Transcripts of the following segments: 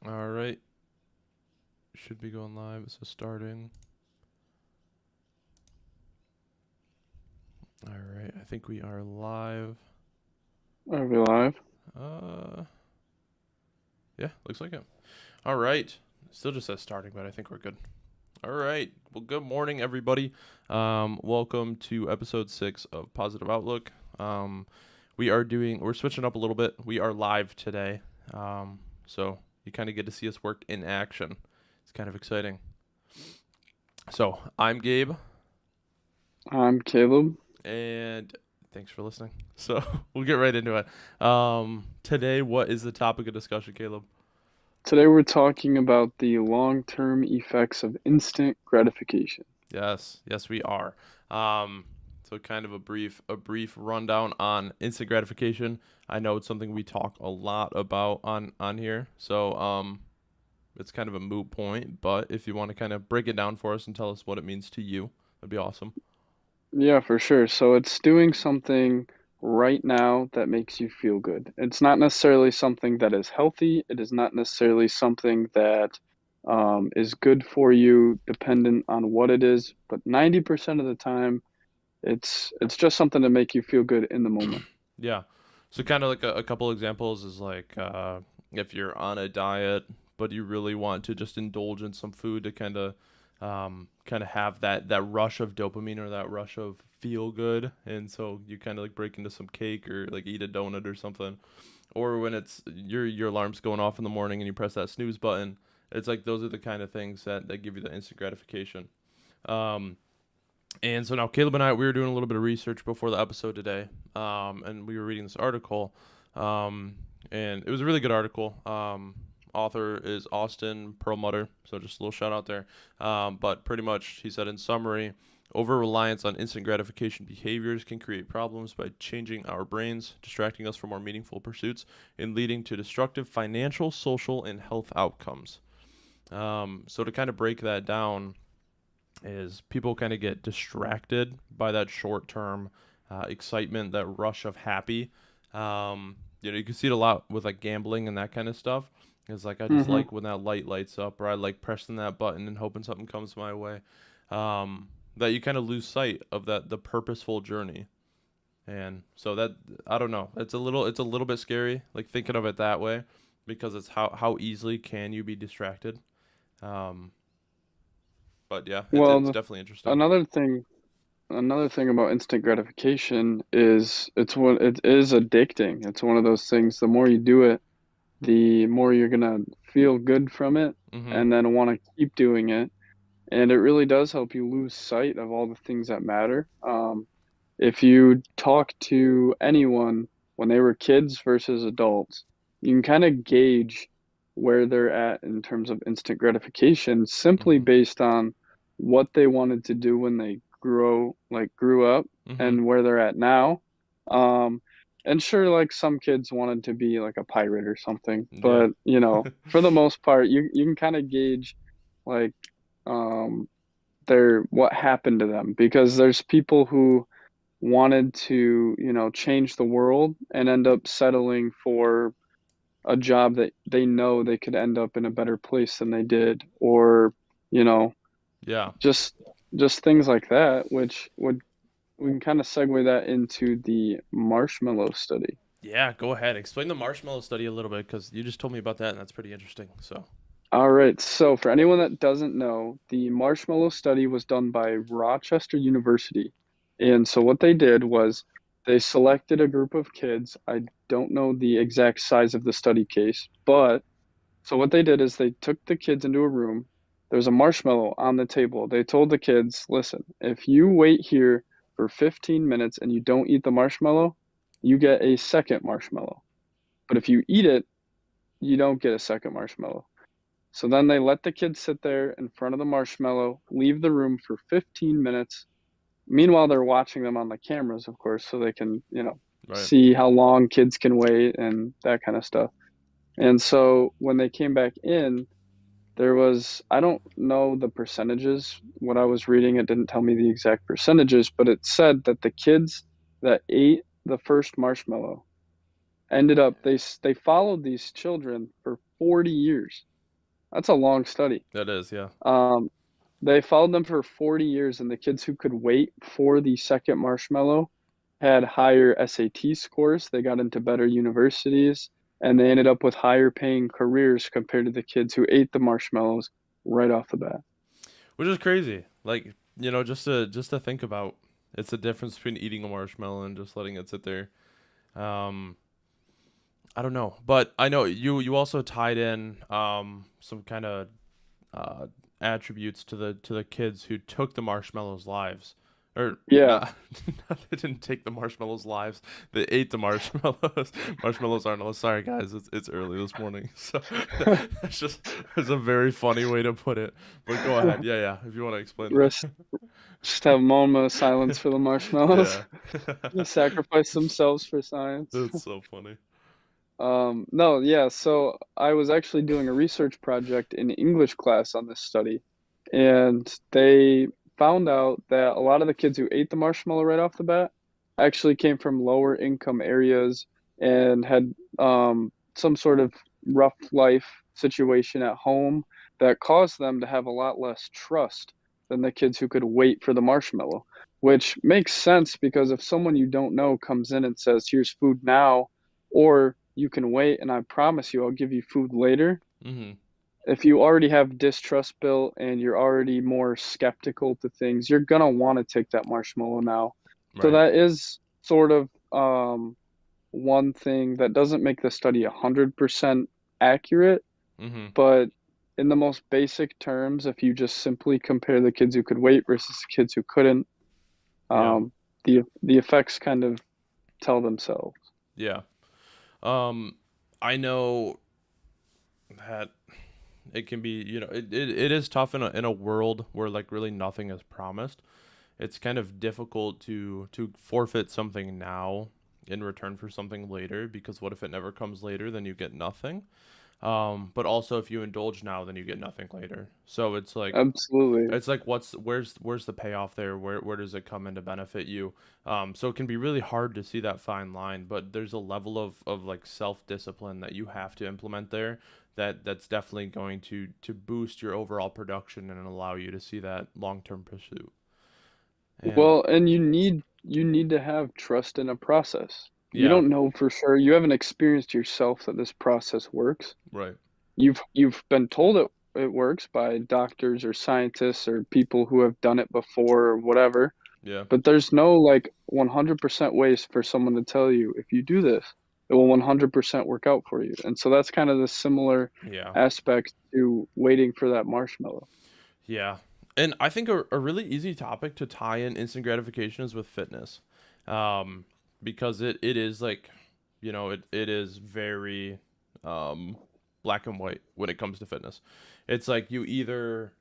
All right. Should be going live. So starting. All right. I think we are live. Are we live? Uh, yeah, looks like it. All right. Still just says starting, but I think we're good. All right. Well, good morning, everybody. Welcome to episode 6 of Positive Outlook. We're switching up a little bit. We are live today. So you kind of get to see us work in action. It's kind of exciting. So I'm Gabe, I'm Caleb. and thanks for listening. So we'll get right into it. Today, what is the topic of discussion, Caleb? Today we're talking about the long-term effects of instant gratification. Yes, we are. So kind of a brief rundown on instant gratification. I know it's something we talk a lot about on here. So it's kind of a moot point, but if you want to kind of break it down for us and tell us what it means to you, that'd be awesome. Yeah, for sure. So it's doing something right now that makes you feel good. It's not necessarily something that is healthy. It is not necessarily something that is good for you, dependent on what it is. But 90% of the time, it's just something to make you feel good in the moment. Yeah. So kind of like a couple examples is like if you're on a diet but you really want to just indulge in some food to kind of have that rush of dopamine or that rush of feel good, and so you kind of like break into some cake or like eat a donut or something. Or when it's your alarm's going off in the morning and you press that snooze button, it's like those are the kind of things that give you the instant gratification. Um, and so now Caleb and I, we were doing a little bit of research before the episode today, and we were reading this article, um, and it was a really good article. Author is Austin Perlmutter, so just a little shout out there. But pretty much, he said in summary, over reliance on instant gratification behaviors can create problems by changing our brains, distracting us from more meaningful pursuits, and leading to destructive financial, social, and health outcomes. So to kind of break that down, is people kind of get distracted by that short term excitement, that rush of happy. You can see it a lot with like gambling and that kind of stuff. It's like I just Hmm. like when that light lights up, or I like pressing that button and hoping something comes my way. That you kind of lose sight of that the purposeful journey, and so that I don't know. It's a little bit scary, like thinking of it that way, because it's how easily can you be distracted. Um, but yeah, it's Well, it's definitely interesting. another thing Another thing about instant gratification is it is addicting. It's one of those things, the more you do it, the more you're gonna feel good from it Mm-hmm. and then want to keep doing it. And it really does help you lose sight of all the things that matter. If you talk to anyone when they were kids versus adults, you can kind of gauge where they're at in terms of instant gratification simply Mm-hmm. based on what they wanted to do when they grew up Mm-hmm. and where they're at now. Um, and sure, like some kids wanted to be like a pirate or something, Yeah. but for the most part, you can kind of gauge like um their what happened to them because there's people who wanted to, change the world and end up settling for a job that they know they could end up in a better place than they did, or, you know, Yeah. just just things like that, which would we can kind of segue that into the marshmallow study. Yeah. Go ahead. Explain the marshmallow study a little bit because you just told me about that and that's pretty interesting. So. All right, so for anyone that doesn't know, the marshmallow study was done by Rochester University. And so what they did was they selected a group of kids. I don't know the exact size of the study case, but so what they did is they took the kids into a room. There was a marshmallow on the table. They told the kids, listen, if you wait here for 15 minutes and you don't eat the marshmallow, you get a second marshmallow. But if you eat it, you don't get a second marshmallow. So then they let the kids sit there in front of the marshmallow, leave the room for 15 minutes. Meanwhile, they're watching them on the cameras, of course, so they can, Right. see how long kids can wait and that kind of stuff. And so when they came back in, I don't know the percentages. What I was reading, it didn't tell me the exact percentages, but it said that the kids that ate the first marshmallow ended up, they followed these children for 40 years. That's a long study. That is, yeah. Um, they followed them for 40 years, and the kids who could wait for the second marshmallow had higher SAT scores. They got into better universities, and they ended up with higher paying careers compared to the kids who ate the marshmallows right off the bat. Which is crazy. Like, just to think about, it's the difference between eating a marshmallow and just letting it sit there. Um, I don't know, but I know you also tied in some kind of uh attributes to the kids who took the marshmallows' lives. Or Yeah, not, they didn't take the marshmallows' lives. They ate the marshmallows. Marshmallows aren't. Sorry, guys. It's early this morning, so that's just it's a very funny way to put it. But go ahead. Yeah, yeah. If you want to explain that. rest, just have a moment of silence for the marshmallows. Yeah. They sacrifice themselves for science. That's so funny. No, yeah, so I was actually doing a research project in English class on this study, and they found out that a lot of the kids who ate the marshmallow right off the bat actually came from lower income areas and had some sort of rough life situation at home that caused them to have a lot less trust than the kids who could wait for the marshmallow, which makes sense because if someone you don't know comes in and says, "Here's food now," or "You can wait and I promise you I'll give you food later." Mhm. If you already have distrust built and you're already more skeptical to things, you're gonna want to take that marshmallow now. So Right. that is sort of one thing that doesn't make the study 100% accurate, Mhm. but in the most basic terms, if you just simply compare the kids who could wait versus the kids who couldn't, Yeah. um, the effects kind of tell themselves. Yeah. Um, I know that it can be, it is tough in a world where like really nothing is promised. It's kind of difficult to forfeit something now in return for something later, because what if it never comes later, then you get nothing. But also if you indulge now, then you get nothing later. So Absolutely. it's like where's the payoff there? Where does it come in to benefit you? So it can be really hard to see that fine line, but there's a level of like self-discipline that you have to implement there, that's definitely going to boost your overall production and allow you to see that long-term pursuit. And Well, and you need to have trust in a process. You yeah, don't know for sure. You haven't experienced yourself that this process works. right. You've been told it works by doctors or scientists or people who have done it before or whatever, Yeah. but there's no like 100% ways for someone to tell you if you do this, it will 100% work out for you. And so that's kind of the similar Yeah. aspect to waiting for that marshmallow. Yeah. And I think a really easy topic to tie in instant gratification is with fitness. Um, because it is like, it is very um, black and white when it comes to fitness. It's like you either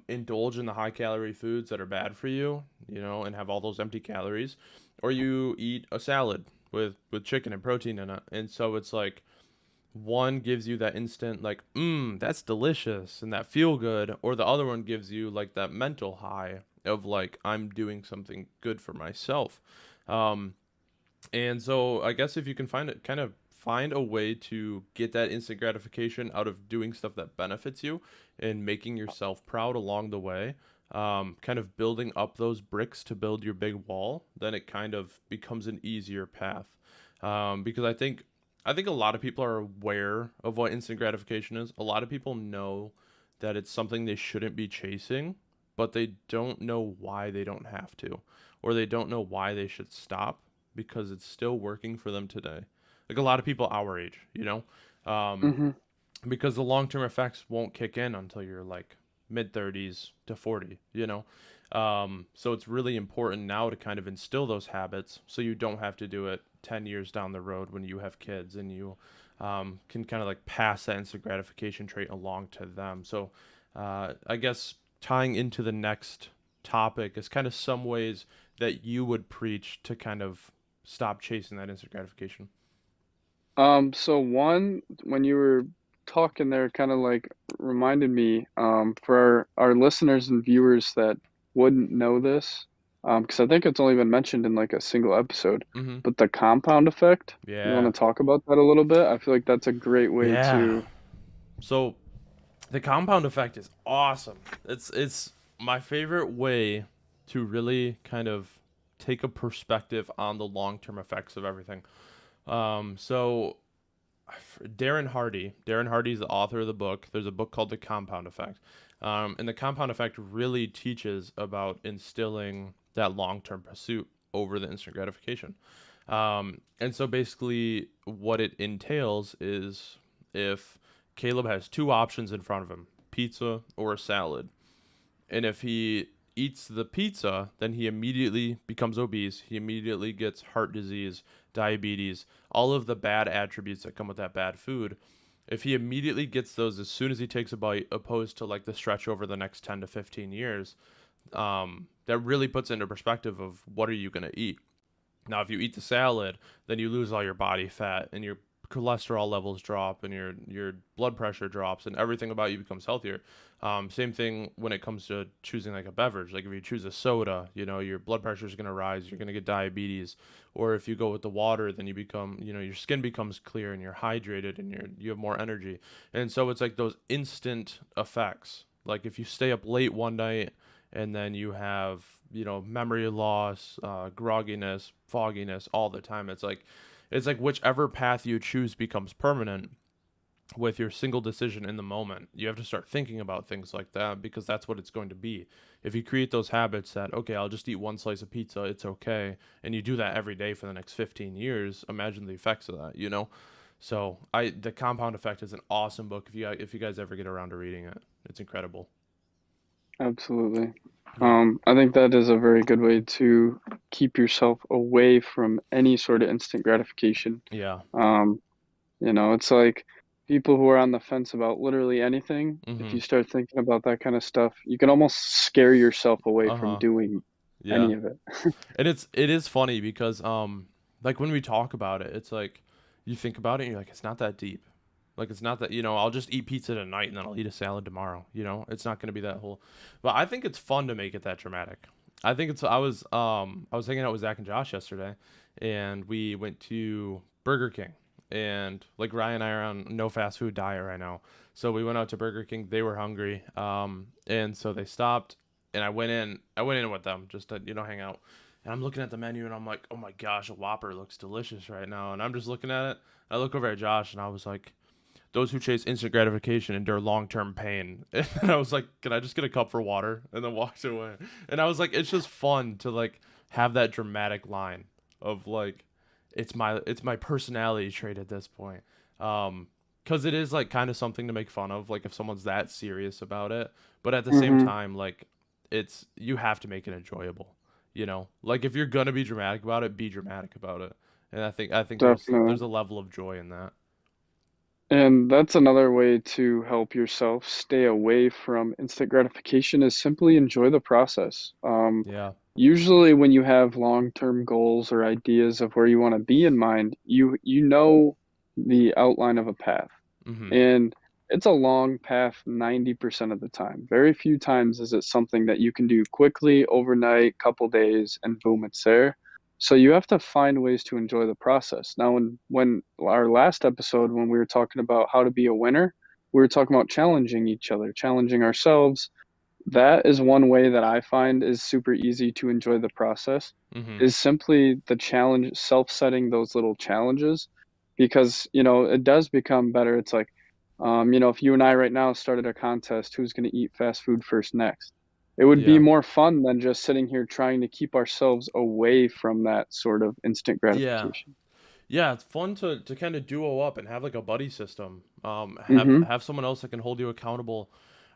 indulge in the high calorie foods that are bad for you, and have all those empty calories, or you eat a salad with chicken and protein in it. And so it's like one gives you that instant like that's delicious and that feel good, or the other one gives you like that mental high of like I'm doing something good for myself. um and so I guess if you can find a way to get that instant gratification out of doing stuff that benefits you and making yourself proud along the way, kind of building up those bricks to build your big wall, then it kind of becomes an easier path. Because I think a lot of people are aware of what instant gratification is. A lot of people know that it's something they shouldn't be chasing, but they don't know why they don't have to, or they don't know why they should stop because it's still working for them today. Like a lot of people our age, um, Hmm. because the long term effects won't kick in until you're like mid 30s to 40. So it's really important now to kind of instill those habits so you don't have to do it 10 years down the road when you have kids, and you can kind of like pass that instant gratification trait along to them. So I guess tying into the next topic is kind of some ways that you would preach to kind of stop chasing that instant gratification. So one, when you were talking there, kind of like reminded me, for our listeners and viewers that wouldn't know this, because I think it's only been mentioned in like a single episode, Mm-hmm. but the compound effect, you want Yeah. to talk about that a little bit? I feel like that's a great way Yeah. to, So The compound effect is awesome. It's my favorite way to really kind of take a perspective on the long-term effects of everything. So Darren Hardy is the author of the book. There's a book called The Compound Effect. And the compound effect really teaches about instilling that long-term pursuit over the instant gratification. And so basically, what it entails is if Caleb has two options in front of him, pizza or a salad, and if he eats the pizza, then he immediately becomes obese. He immediately gets heart disease, diabetes, all of the bad attributes that come with that bad food. If he immediately gets those as soon as he takes a bite, opposed to like the stretch over the next 10 to 15 years, that really puts into perspective of what are you going to eat. Now, if you eat the salad, then you lose all your body fat and your cholesterol levels drop and your blood pressure drops and everything about you becomes healthier. Same thing when it comes to choosing like a beverage. Like if you choose a soda, you know, your blood pressure is going to rise. You're going to get diabetes. Or if you go with the water, then you become, you know, your skin becomes clear and you're hydrated and you have more energy. And so it's like those instant effects. Like if you stay up late one night and then you have, you know, memory loss, grogginess, fogginess all the time. It's like whichever path you choose becomes permanent with your single decision in the moment. You have to start thinking about things like that because that's what it's going to be. If you create those habits that, okay, I'll just eat one slice of pizza, it's okay, and you do that every day for the next 15 years, imagine the effects of that, you know? So, the Compound Effect is an awesome book if you guys ever get around to reading it. It's incredible. Absolutely. Yeah. I think that is a very good way to keep yourself away from any sort of instant gratification. Yeah. Um, it's like people who are on the fence about literally anything, if you Mhm. start thinking about that kind of stuff, you can almost scare yourself away from Uh-huh. doing Yeah. any of it. And it is funny because like when we talk about it, it's like you think about it and you're like it's not that deep. Like it's not that, you know, I'll just eat pizza tonight and then I'll eat a salad tomorrow, you know? It's not going to be that whole. But I think it's fun to make it that dramatic. I was hanging out with Zach and Josh yesterday and we went to Burger King and like Ryan and I are on no fast food diet right now. So we went out to Burger King. They were hungry. And so they stopped and I went in with them just to, you know, hang out. And I'm looking at the menu and I'm like, "Oh my gosh, a Whopper looks delicious right now." And I'm just looking at it. I look over at Josh and I was like, "Those who chase instant gratification endure long-term pain." And I was like, "Can I just get a cup for water?" And then walked away. And I was like, it's just fun to like have that dramatic line of like it's my personality trait at this point. Cuz it is like kind of something to make fun of like if someone's that serious about it, but at the same Hmm. time like it's you have to make it enjoyable, you know? Like if you're going to be dramatic about it, be dramatic about it. And I think there's Definitely. a level of joy in that. And that's another way to help yourself stay away from instant gratification is simply enjoy the process. Yeah. Usually when you have long-term goals or ideas of where you want to be in mind, you know the outline of a path. Mhm. And it's a long path 90% of the time. Very few times is it something that you can do quickly, overnight, couple days, and boom, it's there. So you have to find ways to enjoy the process. Now, when our last episode, when we were talking about how to be a winner, we were talking about challenging each other, challenging ourselves. That is one way that I find is super easy to enjoy the process, Mhm. is simply the challenge, self-setting those little challenges, because, it does become better. It's like, if you and I right now started a contest, who's going to eat fast food first next? It would be Yeah. more fun than just sitting here trying to keep ourselves away from that sort of instant Yeah. gratification. Yeah, it's fun to kind of duo up and have like a buddy system. Have Mm-hmm. have someone else that can hold you accountable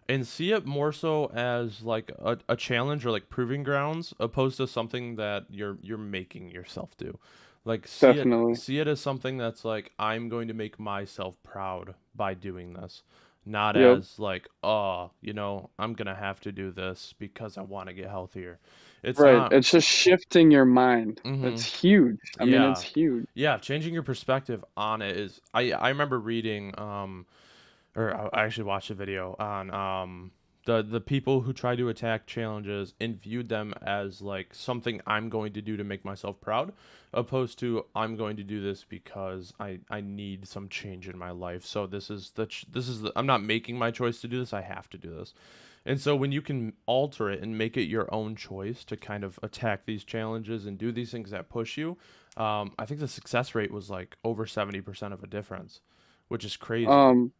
and see it more so as like a challenge or like proving grounds opposed to something that you're making yourself do. Like see it Definitely. see it as something that's like I'm going to make myself proud by doing this. Not Yep. as like, oh, you know, I'm gonna have to do this because I want to get healthier. It's Right. not. It's just shifting your mind. It's Mhm. huge. I mean, it's Yeah. huge. Yeah, changing your perspective on it is I remember reading or I actually watched a video on The people who try to attack challenges and viewed them as like something I'm going to do to make myself proud, opposed to I'm going to do this because I need some change in my life. So I'm not making my choice to do this. I have to do this. And so when you can alter it and make it your own choice to kind of attack these challenges and do these things that push you, I think the success rate was like over 70% of a difference, which is crazy. Um,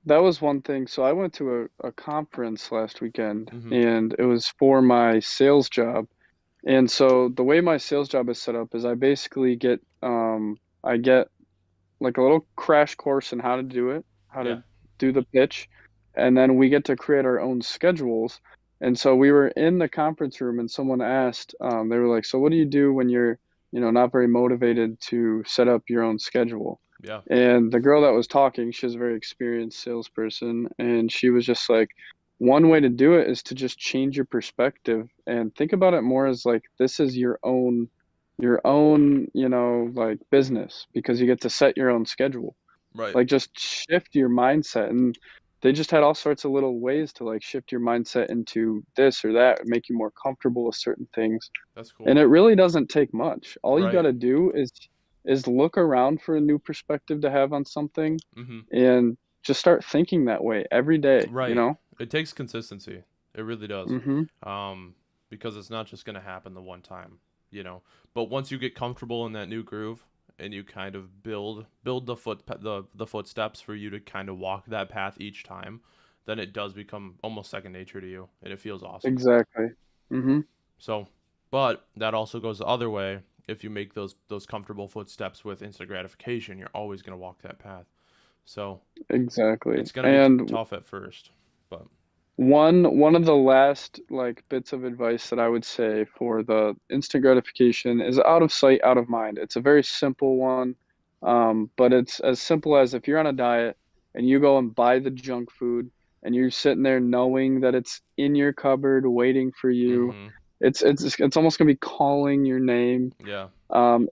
that was one thing. So I went to a conference last weekend Mm-hmm. and it was for my sales job. And so the way my sales job is set up is I basically I get like a little crash course in how to do it, how Yeah. to do the pitch, and then we get to create our own schedules. And so we were in the conference room and someone asked, they were like, "So what do you do when you're, not very motivated to set up your own schedule?" Yeah. And the girl that was talking, she was a very experienced salesperson, and she was just like, one way to do it is to just change your perspective and think about it more as like this is your own, like business because you get to set your own schedule. Right. Like just shift your mindset. And they just had all sorts of little ways to like shift your mindset into this or that, make you more comfortable with certain things. That's And cool. it really doesn't take much. All you got Right. to do is look around for a new perspective to have on something Mm-hmm. and just start thinking that way every day, you Right. know? It takes consistency. It really does. Mm-hmm. Um, because it's not just gonna happen the one time, you know. But once you get comfortable in that new groove and you kind of build the footsteps for you to kind of walk that path each time, then it does become almost second nature to you, and it feels awesome. Exactly. Mm-hmm. So, but that also goes the other way. If you make those comfortable footsteps with instant gratification, you're always gonna walk that path. So Exactly. it's gonna be And tough at first, but one of the last like bits of advice that I would say for the instant gratification is out of sight, out of mind. It's a very simple one, but it's as simple as if you're on a diet and you go and buy the junk food and you're sitting there knowing that it's in your cupboard waiting for you. mm-hmm. It's almost gonna be calling your name. Yeah.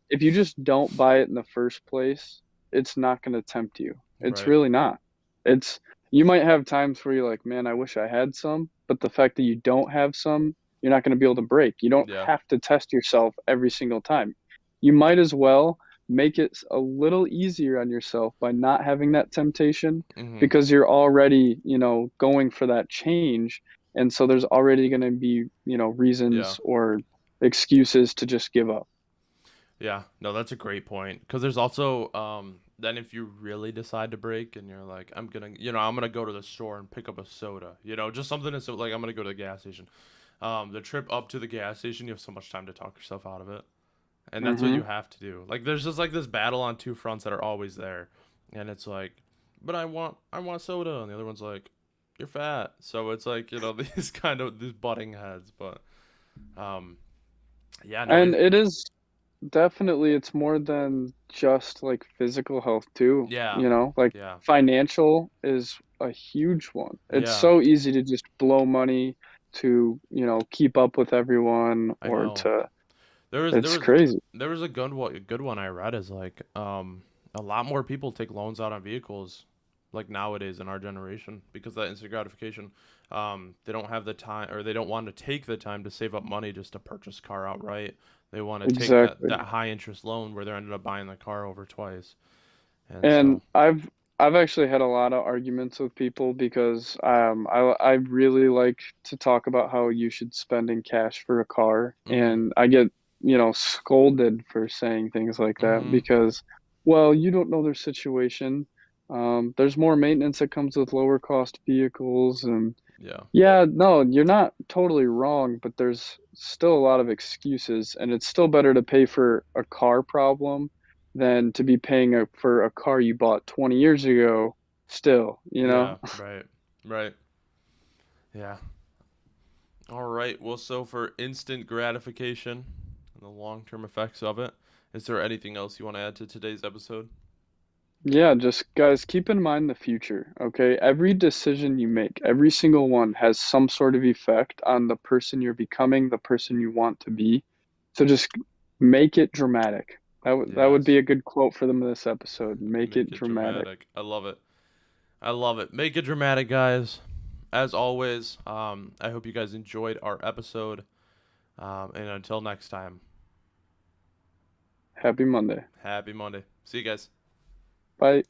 If you just don't buy it in the first place, it's not gonna tempt you. It's Right. really not. It's you might have times where you're like, man, I wish I had some, but the fact that you don't have some, you're not going to be able to break. You don't Yeah. have to test yourself every single time. You might as well make it a little easier on yourself by not having that temptation Mm-hmm. because you're already, going for that change. And so there's already going to be, Yeah. reasons or excuses to just give up. Yeah. No, that's a great point. Because there's also then if you really decide to break and you're like, I'm gonna go to the store and pick up a soda, just something that's like I'm gonna go to the gas station. The trip up to the gas station, you have so much time to talk yourself out of it, and that's what Hmm. you have to do. Like there's just like this battle on two fronts that are always there, and it's like, but I want soda, and the other one's like, you're fat. So it's like these butting heads, but um yeah, no, And it is definitely, it's more than just like physical health too, yeah, like yeah, financial is a huge one. It's yeah. so easy to just blow money to, keep up with everyone I or know. to, There was there it's was crazy. there was a good one I read is like a lot more people take loans out on vehicles like nowadays in our generation because of that instant gratification. They don't have the time or they don't want to take the time to save up money just to purchase a car outright. They want to take that Exactly. high interest loan where they ended up buying the car over twice. And And so, I've actually had a lot of arguments with people because I really like to talk about how you should spend in cash for a car, mhm, and I get, scolded for saying things like that mhm, because, well, you don't know their situation. There's more maintenance that comes with lower cost vehicles, and yeah, yeah, no, you're not totally wrong, but there's still a lot of excuses, and it's still better to pay for a car problem than to be paying for a car you bought 20 years ago still, you yeah, know? right, right, yeah. All right. Well, so for instant gratification and the long-term effects of it, is there anything else you want to add to today's episode? Yeah, just guys, keep in mind the future, okay? Every decision you make, every single one has some sort of effect on the person you're becoming, the person you want to be. So just make it dramatic. That would be Yes. a good quote for them in this episode. Make it Make it dramatic. dramatic. I love it. I love it. Make it dramatic, guys. as always, I hope you guys enjoyed our episode. And until next time, Happy Monday. happy Monday. See you guys. Bye.